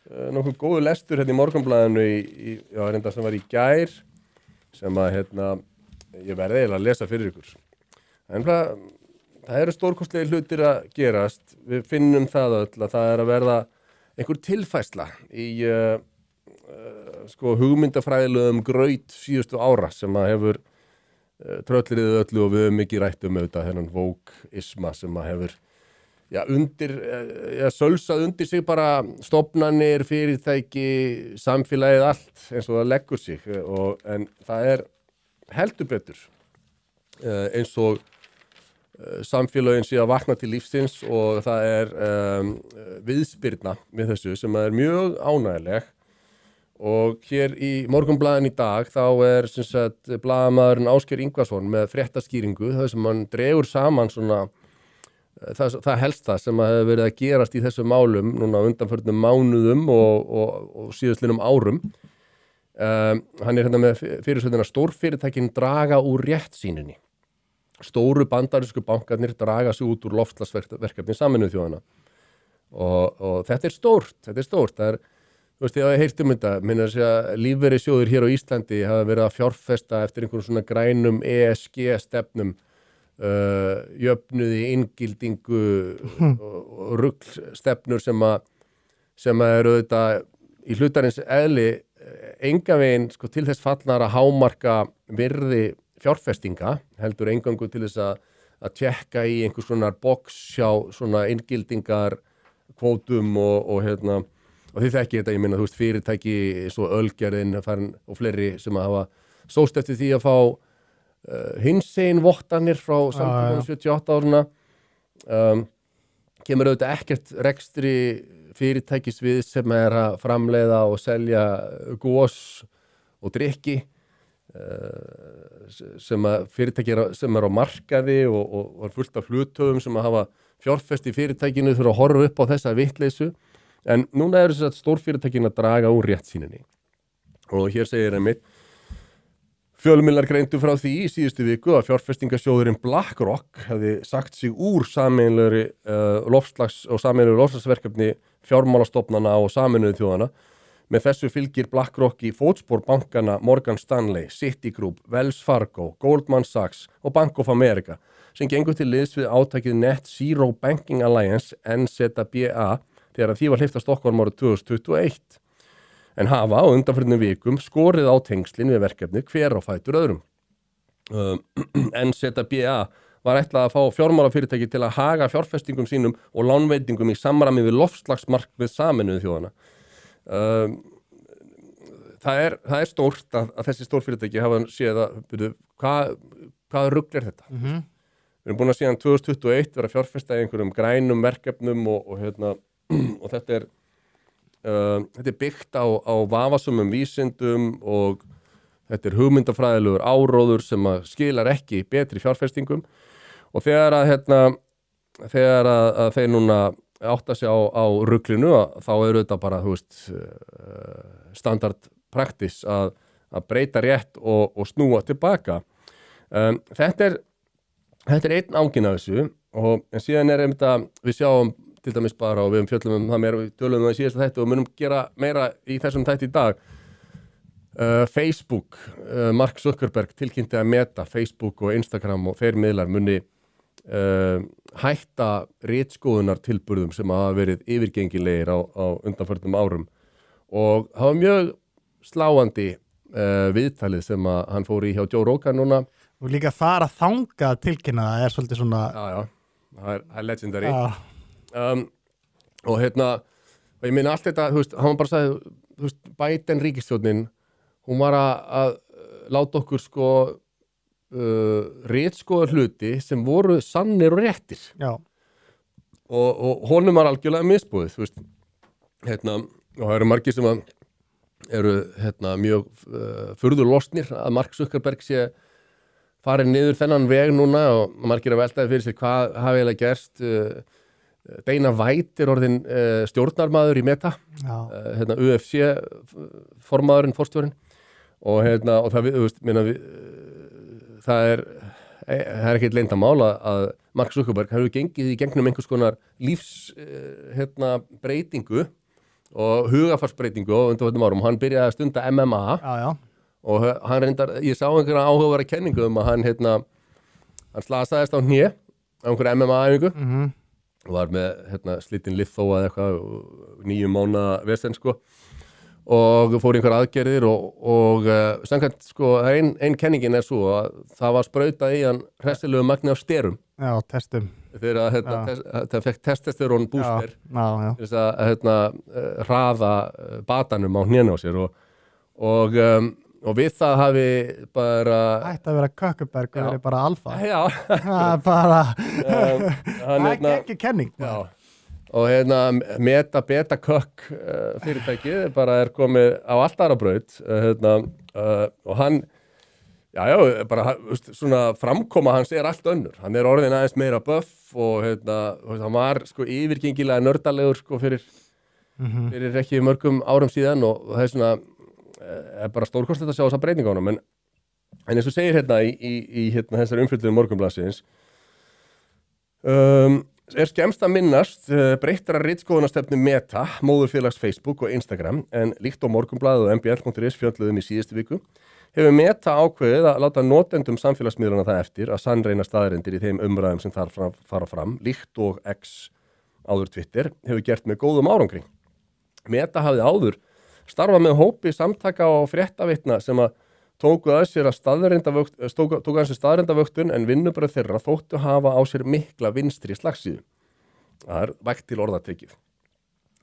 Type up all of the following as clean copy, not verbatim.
nokkuð góðu lestur hérna í Morgunblaðinu já, reynda sem var í gær sem að ég verði eiginlega að lesa fyrir ykkur. En það eru stórkostlegi hlutir að gerast. Við finnum það öll að það að verða einhver tilfærsla í hugmyndafræðilegum graut síðustu ára sem að hefur tröllriðið öllu og við höfum mikið rætt auðvitað þennan wokeisma sem að hefur sölsað undir sig bara stofnanir, fyrirtæki, samfélagið allt eins og það leggur sig en það heldur betur eins og samfélagin sé að vakna til lífsins og það viðspyrna við þessu sem mjög ánægileg og hér í Morgunblaðinu í dag þá sem sagt blaðamaðurinn Ásgeir Ingvarsson með fréttaskýringu þar sem hann dregur saman svona það helsta sem hefur verið að gerast í þessum málum núna undanförnum mánuðum og síðastlinnum árum. Hann hérna með fyrirsögnin að stórfyrirtækin draga úr réttsýninni. Stóru bandarísku bankarnir draga sig út úr loftslagsverkefni Sameinuðu þjóðanna. Og þetta stórt. Það þú veist, ég hafa heyrt þetta, minna að segja lífeyrissjóðir hér á Íslandi hafa verið að fjárfesta eftir einhverjum svona grænum ESG-stefnum, jöfnuði, inngildingu og ruglstefnur sem eru auðvitað í hlutarins eðli engan veginn til þess fallnar að hámarka virði fjárfestinga, heldur engangu til þess að tjekka í einhvers svona box hjá svona inngildingar kvótum og þið þekki þetta, ég minna, þú veist, fyrirtæki svo Ölgerðin og fleiri sem að hafa sóst eftir því að fá hinsegin vottanir frá samtökunum 78 áruna. Kemur auðvitað ekkert rekstri fyrirtækisvið sem að framleiða og selja gos og drykki sem að fyrirtæki sem á markaði og fullt af hluthöfum sem að hafa fjárfest í fyrirtækinu þurfa að horfa upp á þessa vitleysu. En núna þess að stórfyrirtækin að draga úr réttsýninni. Og hér segir einmitt, fjölmiðlar greindu frá því í síðustu viku að fjárfestingasjóðurinn BlackRock hefði sagt sig úr sameiginlegri loftslagsverkefni fjármálastofnana og Sameinuðu þjóðanna. Með þessu fylgir BlackRock í fótspor bankana Morgan Stanley, Citigroup, Wells Fargo, Goldman Sachs og Bank of America sem gengur til liðs við átakið Net Zero Banking Alliance NZBA þegar því var hleypt af Stokkhólm árið 2021. En hafa á undanförnum vikum skorið á tengslin við verkefni hver á fætur öðrum. NZBA var ætlað að fá fjármálafyrirtæki til að haga fjárfestingum sínum og lánveitingum í samræmi við loftslagsmarkmið Sameinuðu þjóðanna. Það stórt að þessi stórfyrirtæki hafa séð að hvað rugl þetta? Við erum búin að síðan 2021 vera fjárfesta í einhverjum grænum verkefnum og þetta byggt á vafasömum vísindum og þetta hugmyndafræðilegur áróður sem að skilar ekki betri fjárfestingum og þegar að þeir núna átta sig á ruglinu þá þetta bara, þú veist, standard practice að breyta rétt og snúa tilbaka. Þetta einn ánginn af þessu en síðan við sjáum til dæmis bara og við fjöllum það meira, við tölum það í síðasta þætti og munum gera meira í þessum þætti í dag. Facebook, Mark Zuckerberg tilkynnti að Meta, Facebook og Instagram og þeir miðlar muni hætta ritskoðunar tilburðum sem hafa verið yfirgengilegir á undanförnum árum og hafa mjög sláandi viðtalið sem að hann fór í hjá Joe Rogan núna. Og líka fara þangað tilkynna það svolítið svona... Já, það legendary. Og og ég meina allt þetta, þú veist, hann bara sagði, þú veist, Biden ríkisstjórnin, hún var að láta okkur ritskoða hluti sem voru sannir og réttir. Já. Og honum var algjörlega misbúið, þú veist. Og það eru margir sem eru mjög furður losnir að Mark Zuckerberg sé farið niður þennan veg núna og margir að veltaði fyrir sér hvað hafi eiginlega gerst. Dana White orðin stjórnarmaður í Meta, UFC formaðurinn, forstjórinn og það, þú veist, það er ekkert leyndamál að Mark Zuckerberg hefur gengið í gegnum einhvers konar lífs breytingu og hugafarsbreytingu á undanförnum árum. Hann byrjaði að stunda MMA já, og hann reyndar, ég sá einhverja áhugavera kenningu að hann slasaðist á hné á einhverja MMA-æfingu og var með slitinn liðþóa eða eitthvað 9 mánaða vesen sko og fór í einhver aðgerðir og samkvæmt sko ein kenningin svo að það var sprautað í hann hressilegu magni af sterum já, testum þegar það fekk testosterón booster já. til þess að hraða batanum á hnénu á sér og við það hafi bara ætti að vera Kökkuberg og verið bara alfa já það er bara hann það er ekki kenning já og beta kökk fyrirtækið bara komið á allt aðra braut og hann bara svona framkoma hans allt önnur, hann orðin aðeins meira buff og hann var sko yfirgengilega nördalegur sko fyrir ekki mörgum árum síðan og það svona bara stórkostlegt að sjá þessa breytingu á honum en eins og segir í þessari umfjöldun Morgunblaðsins skemmst að minnast breyttara ritskoðunarstefnu Meta, móðurfélags Facebook og Instagram en líkt á Morgunblaðið og mbl.is fjölluðum í síðustu viku hefur Meta ákveðið að láta notendum samfélagsmiðlana það eftir að sannreina staðreyndir í þeim umræðum sem þar fara fram líkt og X áður Twitter hefur gert með góðum árangri. Meta hafði áður starfað með hópi samtaka og fréttavitna sem að tóku að sér staðreyndavöktun en vinnubröð þeirra þóttu hafa á sér mikla vinstri slagsíðu. Það vægt til orðatekið.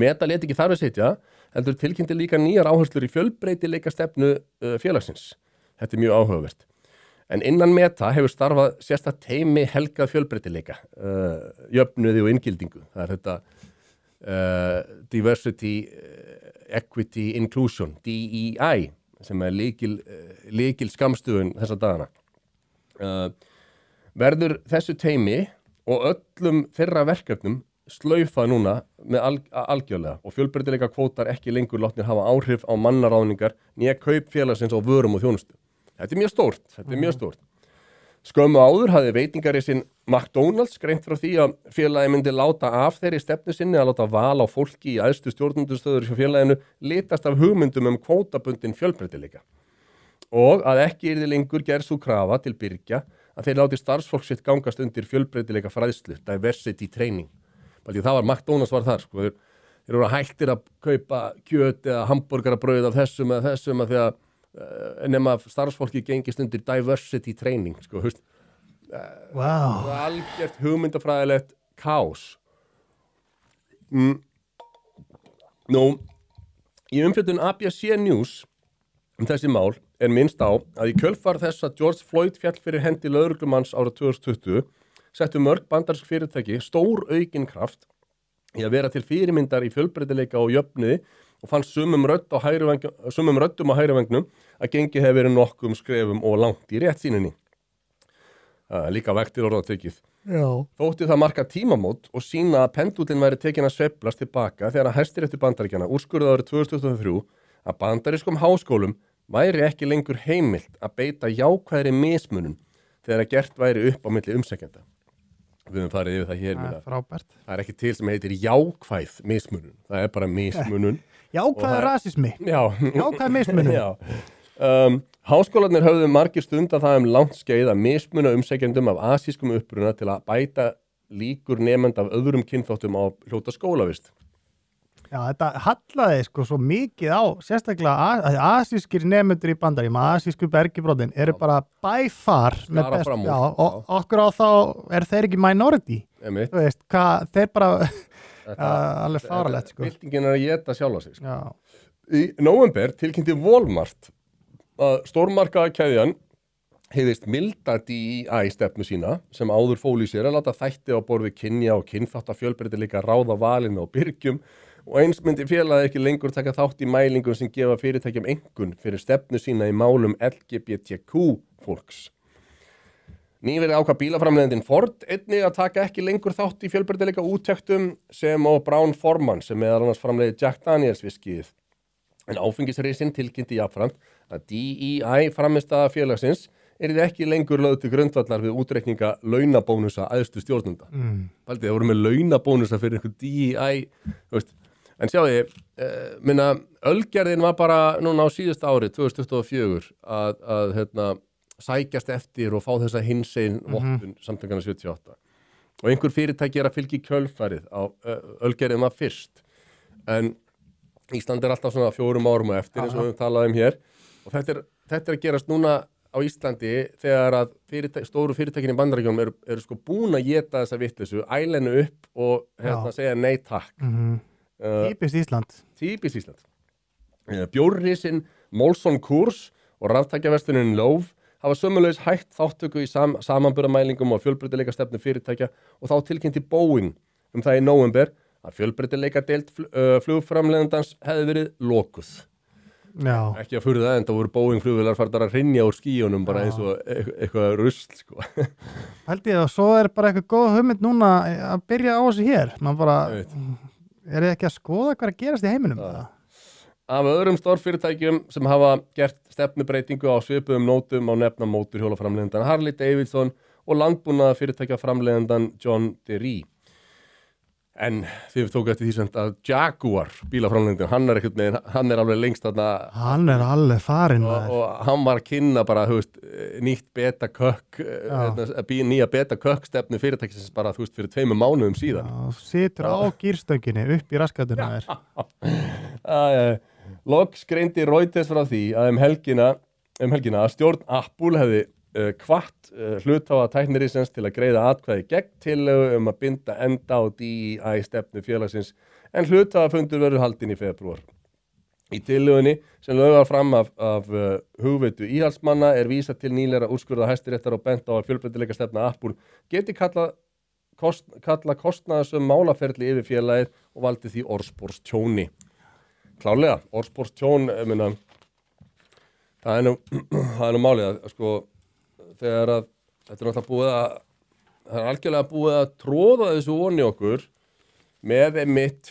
Meta lét ekki þar við sitja, heldur tilkynnti líka nýjar áherslur í fjölbreytileika stefnu félagsins. Þetta mjög áhugavert. En innan Meta hefur starfað sérstakt teymi helgað fjölbreytileika, jöfnuði og inngildingu. Það þetta Diversity, Equity, Inclusion, DEI, sem lykil skammstöfun þessa dagana. Verður þessu teymi og öllum þeirra verkefnum slaufa núna með algjörlega og fjölbreytileika kvótar ekki lengur látnir hafa áhrif á mannaráðningar nýja kaup félagsins á vörum og þjónustu. Þetta er mjög stórt. Skömmu áður hafði veitingarisinn McDonald's greint frá því að félagi myndi láta af þeirri stefnu sinni að láta val á fólki í æðstu stjórnendustöður hjá félaginu litast af hugmyndum kvótabundin fjölbreytileika og að ekki yrði lengur gerð sú krafa til Byrgja að þeir láti starfsfólk sitt gangast undir fjölbreytileika fræðslu, diversity training. Það var McDonald's var þar sko. Þeir voru hættir að kaupa kjöt eða hamborgarabrauð af þessum að því að nema starfsfólki gengist undir diversity training sko, wow. Algjört hugmyndafræðilegt kaos. Nú, í umfjöldun ABC News þessi mál minnst á að í kjölfar þess að George Floyd féll fyrir hendi lögreglumanns árið 2020 settu mörg bandarísk fyrirtæki stór aukinn kraft í að vera til fyrirmyndar í fjölbreytileika og jöfnuði og fann sumum röddum á hægri vengnum að gengið hefur verið nokkum skrefum og langt í réttsýninni. Líka vegtir orðatekið. Já. Þótti það marka tímamót og sýna að pendúllinn væri tekin að sveiflast tilbaka þegar að Hæstiréttur Bandaríkjanna úrskurðaði árið 2023 að bandarískum háskólum væri ekki lengur heimilt að beita jákvæðri mismunun þegar að gert væri upp á milli umsækjenda. Við höfum farið yfir það hér. Frábært. Það ekki til sem heitir jákvæð mismunun. Það bara mismunun. Jákvæð rasismi. Já. Jákvæð mismunun. Já. Háskólarnir höfðu margir stunda það langt skeið að mismuna umsækjendum af asískum uppruna til að bæta líkur nemenda af öðrum kynþáttum á hljóta skólavist. Já, þetta hallaði sko svo mikið á, sérstaklega asískir nemendur í Bandaríkjunum, asísku bergibrotin eru bara by far með best. Já, og okkur á þá þeir ekki minority. Þú veist, þeir bara alveg faralegt sko. Byltingin að éta sjálfa sig. Sko. Já. Í nóvember tilkynnti Walmart að stórmarkaðakeðjan hefðist milda DEI stefnu sína sem áður fól í sér að láta þætti á borð við kynja og kynþáttafjölbreytileika ráða valinu á byrgjum og eins myndi félagið ekki lengur taka þátt í mælingum sem gefa fyrirtækjum einkunn fyrir stefnu sína í málum LGBTQ fólks. Nýverið ákvað bílaframleiðandinn Ford einnig að taka ekki lengur þátt í fjölbreytileika úttektum sem og Brown Forman sem meðal annars framleiði Jack Daniels viskíið. En áfengisrisinn tilkynnti jafnframt að DEI frammistaða félagsins yrði ekki lengur lögð til grundvallar við útreikninga launabónusa æðstu stjórnenda. Paldið, það voru með launabónusa fyrir einhver DEI, þú veist, En sjáðu, minna, Ölgerðin var bara núna á síðust ári, 2024, að sækjast eftir og fá þessa hinsegin vottun samtökana 78. Og einhver fyrirtæki að fylgja í kjölfarið á Ölgerðin var fyrst. En Ísland alltaf svona 4 árum og eftir, eins og við talaðum hér. Og þetta að gerast núna á Íslandi þegar að stóru fyrirtækin í Bandaríkjunum eru sko búin að éta þessa vitleysu, ælenu upp og segja nei takk. Típist Ísland. Típist Ísland. Bjórrisinn Molson Coors og raftækjaverslunin Loaf hafa sömulegis hætt þáttöku í samanburðarmælingum og fjölbreytileikastefnu fyrirtækja og þá tilkynnti Boeing það í nóvember að fjölbreytileikadeild flugframleiðandans hefði verið lokuð. Já. Ekki að fyrir það, en það voru Boeing flugvélar farnar að hrynja úr skíunum bara eins og eitthvað rusl sko. Held ég að svo bara eitthvað góð hugmynd núna að byrja á þessu hér. Man bara, þið ekki að skoða hvað að gerast í heiminum? Af öðrum stórfyrirtækjum sem hafa gert stefnubreitingu á svipuðum nótum á nefna móturhjólaframleiðandan Harley Davidson og landbúnaða fyrirtækja framleiðandan John Deere. En þið tóku eftir því sem að Jaguar bílaframleiðandinn, hann alveg lengst þarna. Hann alveg farinn. Og hann var að kynna bara, nýtt beta-kökk, nýja beta-kökk stefnu fyrirtækisins bara, fyrir 2 mánuðum síðan. Já, situr á gírstönginni upp í raskatuna þér. Loks greindi Reuters frá því að helgina að stjórn Apple hefði hvatt hluthafa tæknirisins til að greiða atkvæði gegn tillögu að binda enda á DEI stefnu félagsins en hluthafafundur verður haldinn í febrúar. Í tillögunni sem lögð var fram af hugveitu íhaldsmanna vísað til nýlega úrskurða Hæstaréttar og bent á að fjölbreytileikastefna Apple geti kalla kostnaðarsöm málaferli yfir félagið og valdi því orðsporstjóni. Klárlega, orðsporstjón, það er nú málið að sko þegar að þetta náttúrulega það er algjörlega búið að tróða þessu voni okkur með einmitt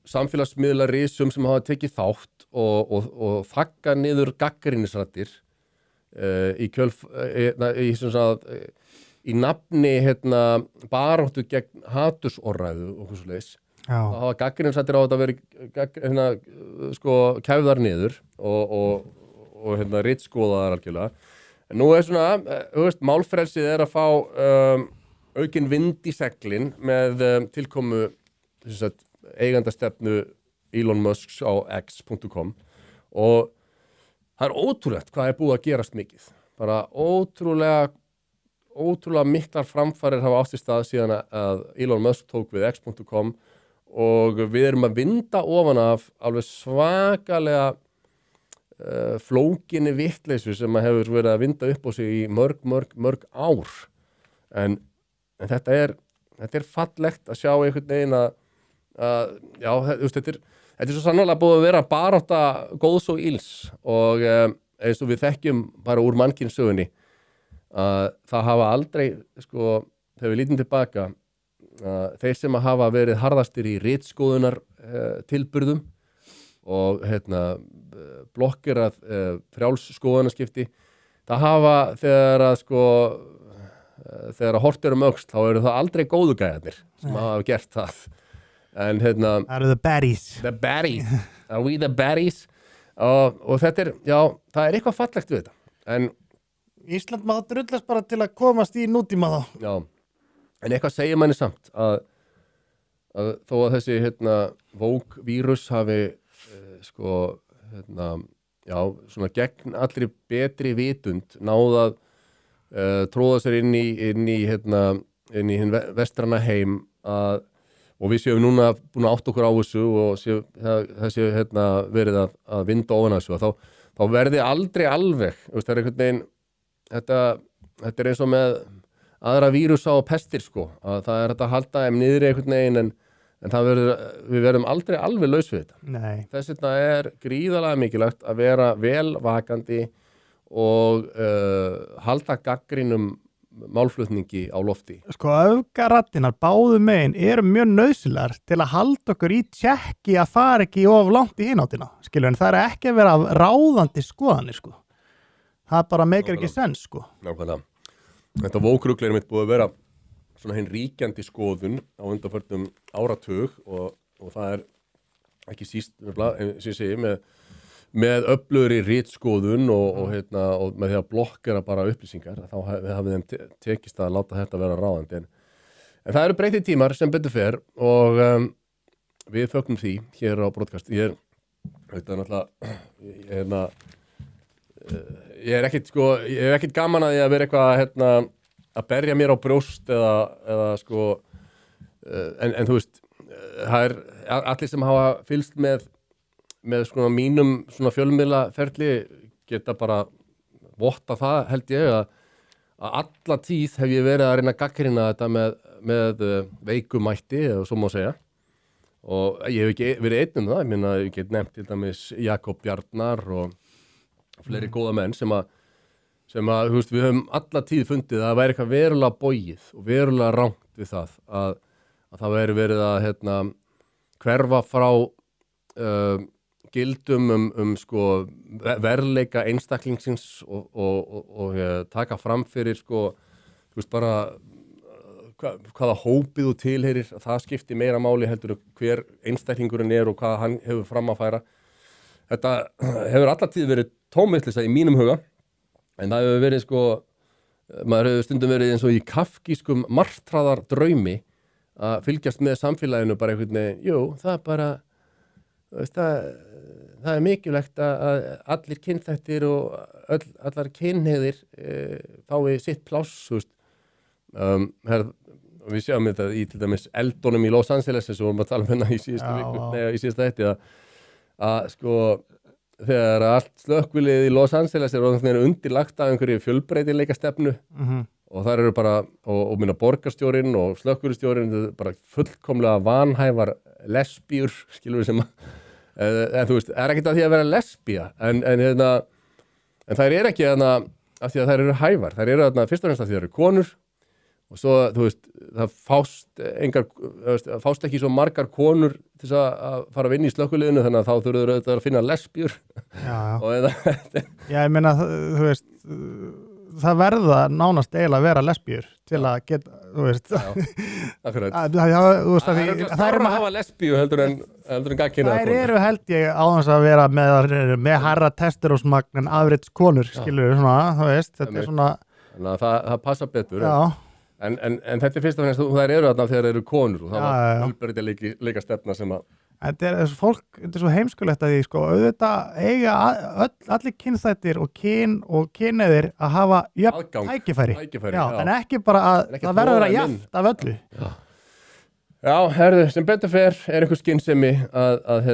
samfélagsmiðlarisum sem hafa tekið þátt og þagga niður gagnrýnisraddir í nafni baráttu gegn hatursorðræðu og hvað svoleiðis. Það hafa gagnrýnisraddir á þetta verið kæfðar niður og ritskoðaðar algjörlega. En nú svona, málfrelsið að fá aukinn vind í seglin með tilkomu eigandastefnu Elon Musks á x.com og það ótrúlegt hvað búið að gerast mikið. Bara ótrúlega miklar framfarir hafa átt sér stað síðan að Elon Musk tók við x.com og við erum að vinda ofan af alveg svakalega flókinni vitleysu sem hefur verið að vinda upp á sig í mörg ár en þetta er fallegt að sjá einhvern veginn þetta er svo sannarlega búið að vera barátta góðs og ills og eins og við þekkjum bara úr mannkynssögunni að það hafa aldrei þegar við lítum tilbaka þeir sem hafa verið harðastir í ritskoðunar tilburðum og blokkerað frjálsskoðanaskipti það hafa þegar að hort öxl þá eru það aldrei góðu gæjarnir sem hafa gert það en það eru the baddies are we the baddies og þetta það er eitthvað fallegt við þetta en Ísland má drullast bara til að komast í nútíma þá en eitthvað segir manni samt að þó að þessi Vogue-vírus hafi svona gegn allri betri vitund náð að tróða sér inn í hinn vestrana heim og við séum núna búin að átta okkur á þessu og það sé verið að vinda ofan þessu þá verði aldrei alveg það er einhvern veginn þetta er eins og með aðra vírusa og pestir að það er að halda þeim niðri einhvern veginn en við verðum aldrei alveg laus við þetta. Nei. Þess vegna er gríðarlega mikilvægt að vera vel vakandi og halda gagnrýnum málflutningi á lofti. Öfgaraddinar báðu megin eru mjög nauðsynlegar til að halda okkur í tjekki að fara ekki of langt í hináttina. En það er ekki að vera ráðandi skoðanir. Það bara meikar ekki sens. Nákvæmlega. Þetta Vogue-rugl er mitt búið að vera svona hinn ríkjandi skoðun á undanförnum áratug og það ekki síst sem ég segi með öflugri ritskoðun og með því að blokkera bara upplýsingar þá hafið þeim tekist að láta þetta vera ráðandi en það eru breyttir tímar sem betur fer og við fögnum því hér á broadcast ég er ekkit gaman að ég að vera eitthvað að berja mér á brjóst eða sko en þú veist það allir sem hafa fylgst með svona mínum svona fjölmiðlaferli geta bara votta það held ég að alla tíð hef ég verið að reyna að gagnrýna þetta með veikumætti eða svo má segja og ég hef ekki verið einn það, ég meina ég get nefnt til dæmis Jakob Bjarnar og fleiri góða menn sem að þú veist, við höfum alla tíð fundið að það væri eitthvað verulega bogið og verulega rangt við það að það væri verið að hverfa frá gildum sko verðleika einstaklingsins og taka fram fyrir sko, þú veist bara hvaða hópið þú tilheyrir, það skiptir meira máli heldur hver einstaklingurinn og hvað hann hefur fram að færa. Þetta hefur alla tíð verið tómvitleysa í mínum huga, en það hefur verið sko, maður hefur stundum verið eins og í kafkískum martraðar draumi að fylgjast með samfélaginu bara einhvern veginn, jú, það er bara, það er mikilvægt að allir kynþættir og allar kynhneigðir fái sitt pláss, þú veist. Við sjáum þetta í til dæmis eldunum í Los Angeles sem við vorum að tala um hérna í síðasta þætti að sko þegar allt slökkvilið í Los Angeles undirlagt af einhverju fjölbreytileikastefnu og þar eru bara og minna borgarstjórinn og slökkvilistjórinn bara fullkomlega vanhæfar lesbíur skilur við sem en þú veist, það ekkert að því að vera lesbía en þær ekki af því að þær eru hæfar, þær eru fyrst og fremst af því að þær eru konur og svo, þú veist, það fást ekki svo margar konur til þess að fara að vinna í slökkviliðinu þannig að þá þurfur auðvitað að finna lesbíur. Já, ég meina, þú veist, það verða nánast eiginlega að vera lesbíur til að geta, þú veist. Já, akkurat. Það er að hafa lesbíu heldur en gagnkynhneigðar konur. Þær eru held ég á þess að vera með hærra testosterónsmagn en average konur, skilur við svona, þú veist, þetta svona. Þannig að það passa betur. Já. En þetta fyrst og fremst, þær eru þarna þegar þeir eru konur og það var fjölbreytileika stefna sem að... Þetta er svo heimskulegt að því, sko, auðvitað eiga allir kynþættir og kynhneigðir að hafa jöfn tækifæri. Já, en ekki bara að það verður að vera jafnt af öllu. Já, herðu, sem betur fer einhver skynsemi að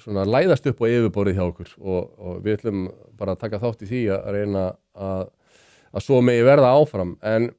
svona læðast upp á yfirborðið hjá okkur og við ætlum bara að taka þátt í því að reyna að svo megi verða áfram, en